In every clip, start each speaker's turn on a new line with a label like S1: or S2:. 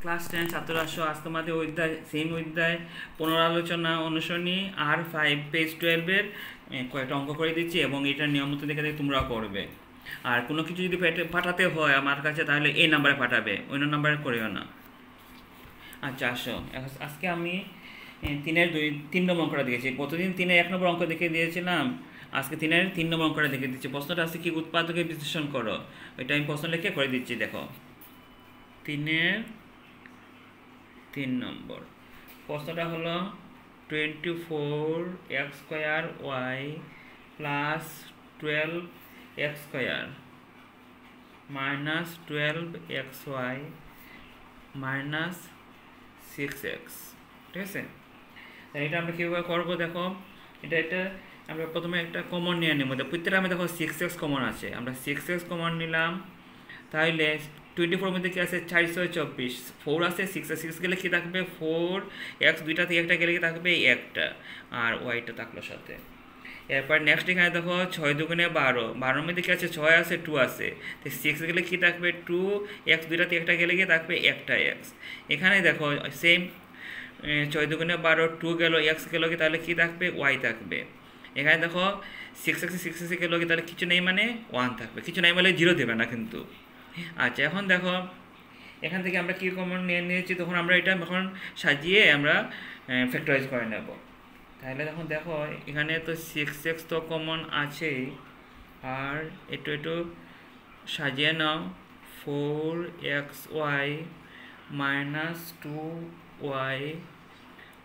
S1: Class 10 ছাত্র আসো, আজ তোমাদের অধ্যায় সেম অধ্যায় পুনরালোচনা অনুসরণী R5 পেজ 12-এর কয়েকটা অঙ্ক করে দিচ্ছি এবং এটা নিয়মিত দেখে দেখে তোমরাও করবে। আর কোনো কিছু যদি পাঠাতে হয় আমার কাছে তাহলে এই নাম্বারে পাঠাবে, অন্য নাম্বারে করিও না। আচ্ছা আসো, আজকে আমি 3 নম্বর অঙ্কটা দিয়েছি। প্রতিদিন 1 নম্বর অঙ্ক দেখে দিয়েছিলাম, আজকে 3 নম্বর অঙ্কটা দেখে দিচ্ছি। প্রশ্নটা আছে কি, উৎপাদকে বিশ্লেষণ করো। ওইটা আমি প্রশ্ন লিখে করে দিচ্ছি। দেখো 3 নম্বর প্রশ্নটা হলো 24x² plus 12x² minus 12xy minus 6x। ঠিক আছে, এটা আমরা কীভাবে করবো দেখো। এটা আমরা প্রথমে একটা কমন নিয়ে নেব। প্রত্যেকটা আমি দেখো 6x কমন আছে, আমরা 6x কমন নিলাম। তাহলে 24 মধ্যে কি আছে, 424, 4 আছে, 6 আছে, 6 গেলে কি থাকবে 4x, দুইটা থেকে একটা গেলে কি থাকবে একটা, আর ওয়াইটা থাকলো সাথে। এরপর নেক্সট এখানে দেখো 6 দুগুণে 12, 12 মধ্যে কি আছে 6 আছে, 2 আছে, তো 6 গেলে কি থাকবে 2x, দুইটা থেকে একটা গেলে কি থাকবে একটা x। এখানে দেখো সেম 6 দুগুণে 12, 2 গেল, x গেল কি, তাহলে কি থাকবে y থাকবে। এখানে দেখো 6 আছে, 6 আছে গেল কি, তাহলে কিছু নেই মানে 1 থাকবে, কিছু নেই মানে 0 দেবে না কিন্তু। আচ্ছা এখন দেখো এখান থেকে আমরা কী কমন নিয়ে নিয়েছি, তখন আমরা এটা এখন সাজিয়ে আমরা ফ্যাক্টরাইজ করে নেব। তাহলে তখন দেখো এখানে তো 6x তো কমন আছেই, আর একটু সাজিয়ে নাও। 4xy minus 2y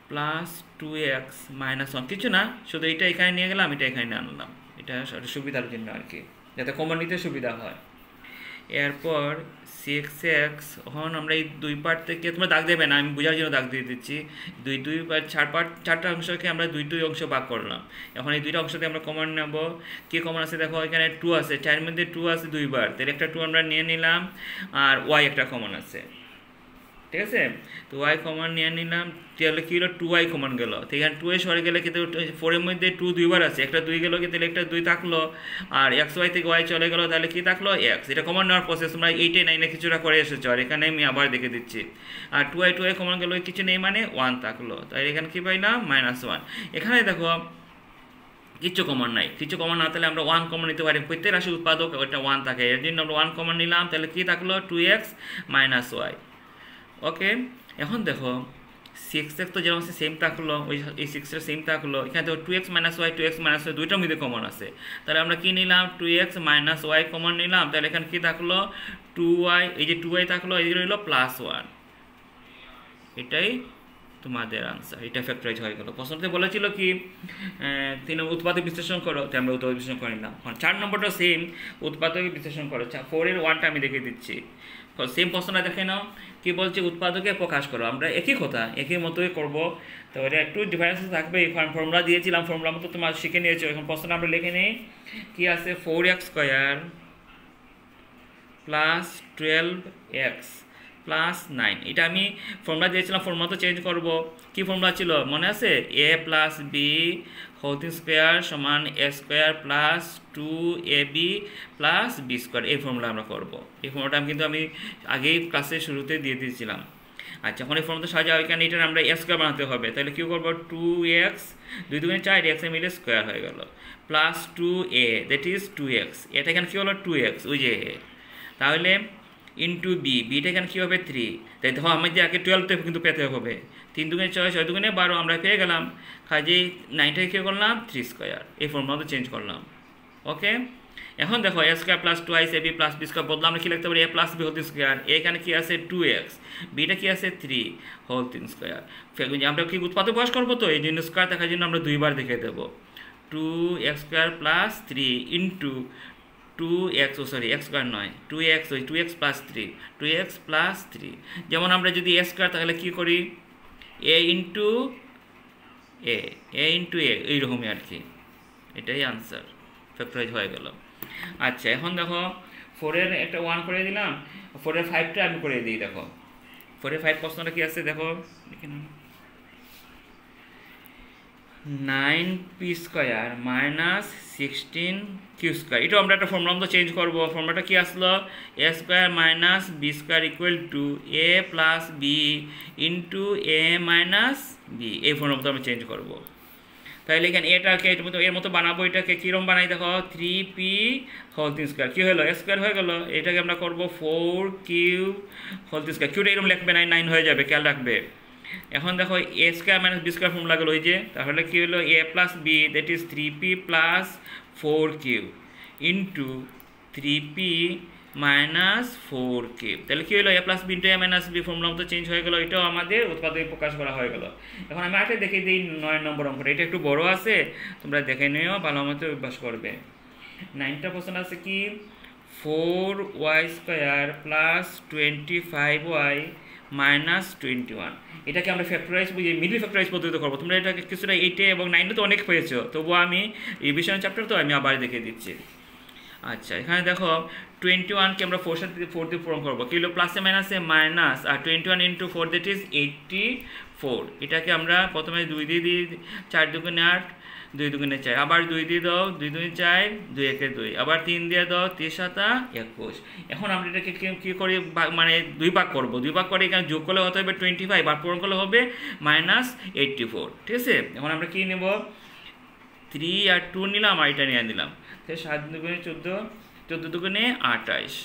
S1: plus 2x minus 1, কিছু না, শুধু এটা এখানে নিয়ে গেলাম, এটা এখানে নিয়ে আনলাম, এটা সুবিধার জন্য আর কি, যাতে কমন নিতে সুবিধা হয়। এরপর 6x, এখন আমরা এই দুই পার্ট থেকে, তোমরা দাগ দেবে না, আমি বোঝার জন্য দাগ দিয়ে দিচ্ছি। দুই পার্ট, চারটা অংশকে আমরা দুই অংশ ভাগ করলাম। এখন এই দুইটা অংশতে আমরা কমন নেব। কি কমন আছে দেখো, এখানে 2 আছে, 4 মধ্যে 2 আছে দুইবার, তাহলে একটা 2 আমরা নিয়ে নিলাম, আর y একটা কমন আছে। ঠিক আছে, তো y কমন নিয়ে নিলাম, তাহলে কি হলো 2y কমন গেল, তো এখানে 2 সরে গেলে কিন্তু 4 এর মধ্যে 2 দুইবার আছে, একটা 2 গেল কি, তাহলে একটা 2 থাকলো, আর xy থেকে y চলে গেল, তাহলে কি থাকলো x। এটা কমন নেওয়ার প্রসেস তোমরা 8 9 কিছুটা করে এসেছো, আর এখানে আমি আবার দেখে দিচ্ছি। আর 2y কমন গেল, কিছু নেই মানে 1 থাকলো, তাই এখানে কি পাইলাম -1। এখানে দেখো কিছু কমন নাই, কিছু কমন না থাকলে আমরা 1 কমন নিতে পারি, প্রত্যেক রাশির উৎপাদক ওটা 1 থাকে, এর জন্য আমরা 1 কমন নিলাম, তাহলে কি থাকলো 2x y। ওকে, এখন দেখো 6x তো যেমন আছে সেম থাকলো, ওই 6 সেম থাকলো, এখানে দেখো 2x y 2x y দুইটার মধ্যে কমন আছে, তাহলে আমরা কি নিলাম 2x y কমন নিলাম, তাহলে এখানে কি থাকলো 2y, এই যে 2y থাকলো, এই রইলো +1। এটাই তোমাদের আনসার, এটা ফ্যাক্টরাইজ হয়ে গেল। প্রশ্নতে বলেছিল কি উৎপাদক বিশ্লেষণ করো, তাই আমরা উৎপাদক বিশ্লেষণ করে নিলাম। 4 নম্বরটা সেম, উৎপাদক বিশ্লেষণ করো। 4 এর 1টা আমি দেখে দিচ্ছি, সেম প্রশ্নটা দেখে নাও। কি বলছে, উৎপাদকে প্রকাশ করো। আমরা একই কথা একই মতোই করবো, তো এটা একটু ডিফারেন্স থাকবে। ফর্মুলা দিয়েছিলাম, ফর্মুলা মতো তোমার শিখে নিয়েছো। এখন প্রশ্নটা আমরা লিখে নিই। কি আছে, 4x² প্লাস 12x প্লাস 9, এটা আমি ফর্মুলা দিয়েছিলাম, ফর্মুলা তো চেঞ্জ করব। কি ফর্মুলা ছিল মনে আছে, a plus B whole square সমান a² plus 2ab plus b², এই ফর্মুলা আমরা করব। এই ফর্মুলাটা কিন্তু আমি আগেই ক্লাসের শুরুতে দিয়ে দিয়েছিলাম। আচ্ছা, এখন এই ফর্মুলা সাজাও, এখানে এটা আমরা a² বানাতে হবে, তাহলে কী করবো 2x 2 দুগুণে 4, x মিলে স্কোয়ার হয়ে গেল, plus 2a that is 2x, এটা এখানে কী হলো 2x, ওই যে তাহলে ইন্টু বিটা এখানে কী হবে 3, তাই দেখো আমাদের আগে 12 কিন্তু পেতে হবে। 3 দুগুণে 6, 6 দুগুণে 12 আমরা পেয়ে গেলাম, কাজেই 9টাকে কী করলাম 3², এই ফর্মুলা তো চেঞ্জ করলাম। ওকে, এখন দেখো a² plus 2ab plus b² বদলা আমরা কী লিখতে পারি, a plus b whole square, এখানে কী আছে 2x, বিটা কী আছে 3 হোল 3²। আমরা কি উৎপাদক প্রকাশ করবো, তো এই জন্য স্কোয়ার দেখার জন্য আমরা দুইবার দেখে দেবো। 2x² plus 3 into 2x, x² নয় 2x, ওই 2x প্লাস 3, 2x প্লাস 3। যেমন আমরা যদি a² তাহলে কি করি a ইন্টু a এইরকমই আর কি, এটাই আনসার, ফ্যাক্টরাইজ হয়ে গেল। আচ্ছা, এখন দেখো 4 এর একটা 1 করে দিলাম, 4 এর 5টা আমি করে দিই। দেখো 4 এর 5 প্রশ্নটা কি আছে দেখো, 9p² মাইনাস 16q²। এটাও আমরা একটা ফর্মুলা মতো চেঞ্জ করবো। ফর্মুলাটা কি আসলো? a² minus b² equal to a plus B into a minus B. এই ফর্মুলা মতো আমরা চেঞ্জ করবো। তাহলে এখানে এটাকে এর মতো বানাবো। এটাকে কীরকম বানাই দেখো, 3p² কী হলো? a² হয়ে গেল। এটাকে আমরা করবো 4q²। কিউটা এরকম লিখবে না, 9 হয়ে যাবে, খেয়াল রাখবে। এখন দেখো a² মাইনাস b² ফর্মুলা গেল ওই যে, তাহলে কি হলো? a plus B that is 3p plus 4q into 3p minus 4q। তাহলে কি হলো? a plus B into a minus B formula মতো চেঞ্জ হয়ে গেল। এটাও আমাদের উৎপাদকে প্রকাশ করা হয়ে গেল। এখন আমি আরেকটা দেখে দিই 9 নম্বর অঙ্কটা। এটা একটু বড় আছে, তোমরা দেখে নিও, ভালো মতো অভ্যাস করবে। 9টা প্রশ্ন আছে কি, 4y² প্লাস 25y মাইনাস 21। এটাকে আমরা ফ্যাক্টরাইজ বুঝি, মিডল ফ্যাক্টরাইজ পদ্ধতিতে করবো। তোমরা এটাকে কিছুটা 8 এবং 9 তো অনেক পেয়েছো, তবুও আমি রিভিশন চ্যাপ্টার তো আমি আবার দেখে দিচ্ছি। আচ্ছা, এখানে দেখো 21কে আমরা 4 দিয়ে পূরণ করবো। কি হলো? প্লাসে মাইনাসে মাইনাস, আর 21 ইন্টু 4 দ্যাট ইজ 84। এটাকে আমরা প্রথমে 2 দিয়ে দিই, 4 দুগুণে 8, 2 দুগুণে 4, আবার 2 দিয়ে দাও, 2 দুগুণে 4, 2 একে 2, আবার 3 দিয়ে দাও, 3 7 21। এখন আমরা এটাকে কী করি, মানে 2 ভাগ করবো। 2 ভাগ করে এখানে যোগ করলে হতে হবে 25, আর পূরণ করলে হবে মাইনাস 84। ঠিক আছে? এখন আমরা কী নেব, 3 আর 2 নিলাম, আর এটা নিয়ে নিলাম। 7 দুগুণে 14, 14 দুগুণে 28।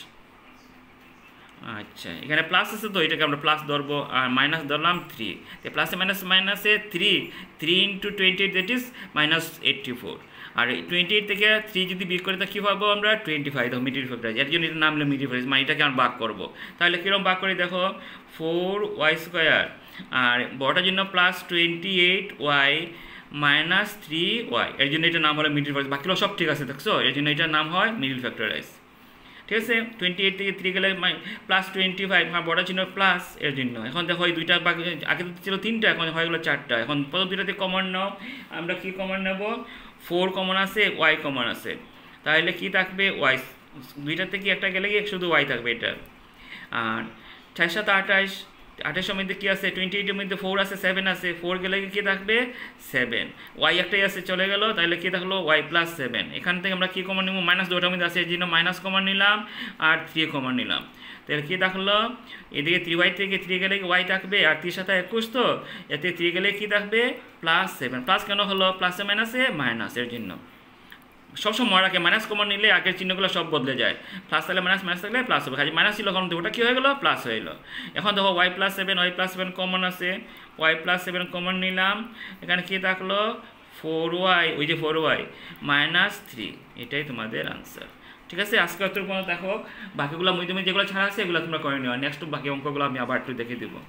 S1: আচ্ছা, এখানে প্লাস আছে তো এটাকে আমরা প্লাস ধরবো, আর মাইনাস ধরলাম 3। প্লাসে মাইনাস মাইনাসে 3 ইন্টু 28 দ্যাট ইজ মাইনাস 84। আর 28 থেকে 3 যদি বিয়োগ করি তা কী পাবো আমরা? 25। দেখো মিডল ফ্যাক্টরাইজ, এর জন্য এটার নাম হলো মিডল ফ্যাক্টরাইজ, মানে এটাকে আমরা ভাগ করবো। তাহলে কীরকম ভাগ করি দেখো, 4y², আর বড়টার জন্য প্লাস 28y মাইনাস 3y, এর জন্য এটার নাম হলো মিডল ফ্যাক্টরাইজ। বাকিগুলো সব ঠিক আছে, দেখছো? এর জন্য এটার নাম হয় মিডল ফ্যাক্টরাইজ। ঠিক আছে? 28 থেকে 3 গেলে প্লাস 25, আর বড় চিহ্ন প্লাস, এর জন্য। এখন দেখো এই দুইটা আগে ছিল 3টা, এখন হয়ে গেলো 4টা। এখন প্রথম দুইটাতে কমন নাও, আমরা কি কমন নেব? 4 কমন আছে, y কমন আছে, তাহলে কি থাকবে? y। দুইটাতে কি একটা গেলে কি শুধু y থাকবে এটা। আর 4 7 28, 28 মধ্যে কি আছে? 28 এর মধ্যে 4 আছে, 7 আছে, 4 গেলে কি থাকবে? 7। y একটাই আছে, চলে গেল, তাহলে কি থাকলো? y plus 7। এখান থেকে আমরা কি কমন নিব? মাইনাস 2টার মধ্যে আছে, এর জন্য মাইনাস কমন নিলাম, আর 3 কমন নিলাম। তাহলে কি থাকলো? এদিকে 3y থেকে 3 গেলে y থাকবে, আর 3 7 21, তো এতে 3 গেলে কি থাকবে? প্লাস 7। প্লাস কেন হলো? প্লাসে মাইনাসে মাইনাস, এর জন্য। সবসময় মনে রাখে, মাইনাস কমন নিলে আগের চিহ্নগুলো সব বদলে যায়। প্লাস থাকলে মাইনাস, মাইনাস থাকলে প্লাস হবে। খালি মাইনাস ছিল, কারণ ওটা কী হয়ে গেলো? প্লাস হয়ে গেলো। এখন দেখো y plus 7, y plus 7 common আছে, y প্লাস 7 কমন নিলাম। এখানে কী থাকলো? 4y, ওই যে 4y মাইনাস 3। এটাই তোমাদের আনসার। ঠিক আছে? আজকে অত পর্যন্ত দেখো, বাকিগুলো মধ্যে যেগুলো ছাড়া আছে এগুলো তোমরা করে নিও। নেক্সট বাকি অঙ্কগুলো আমি আবার একটু দেখে দেবো।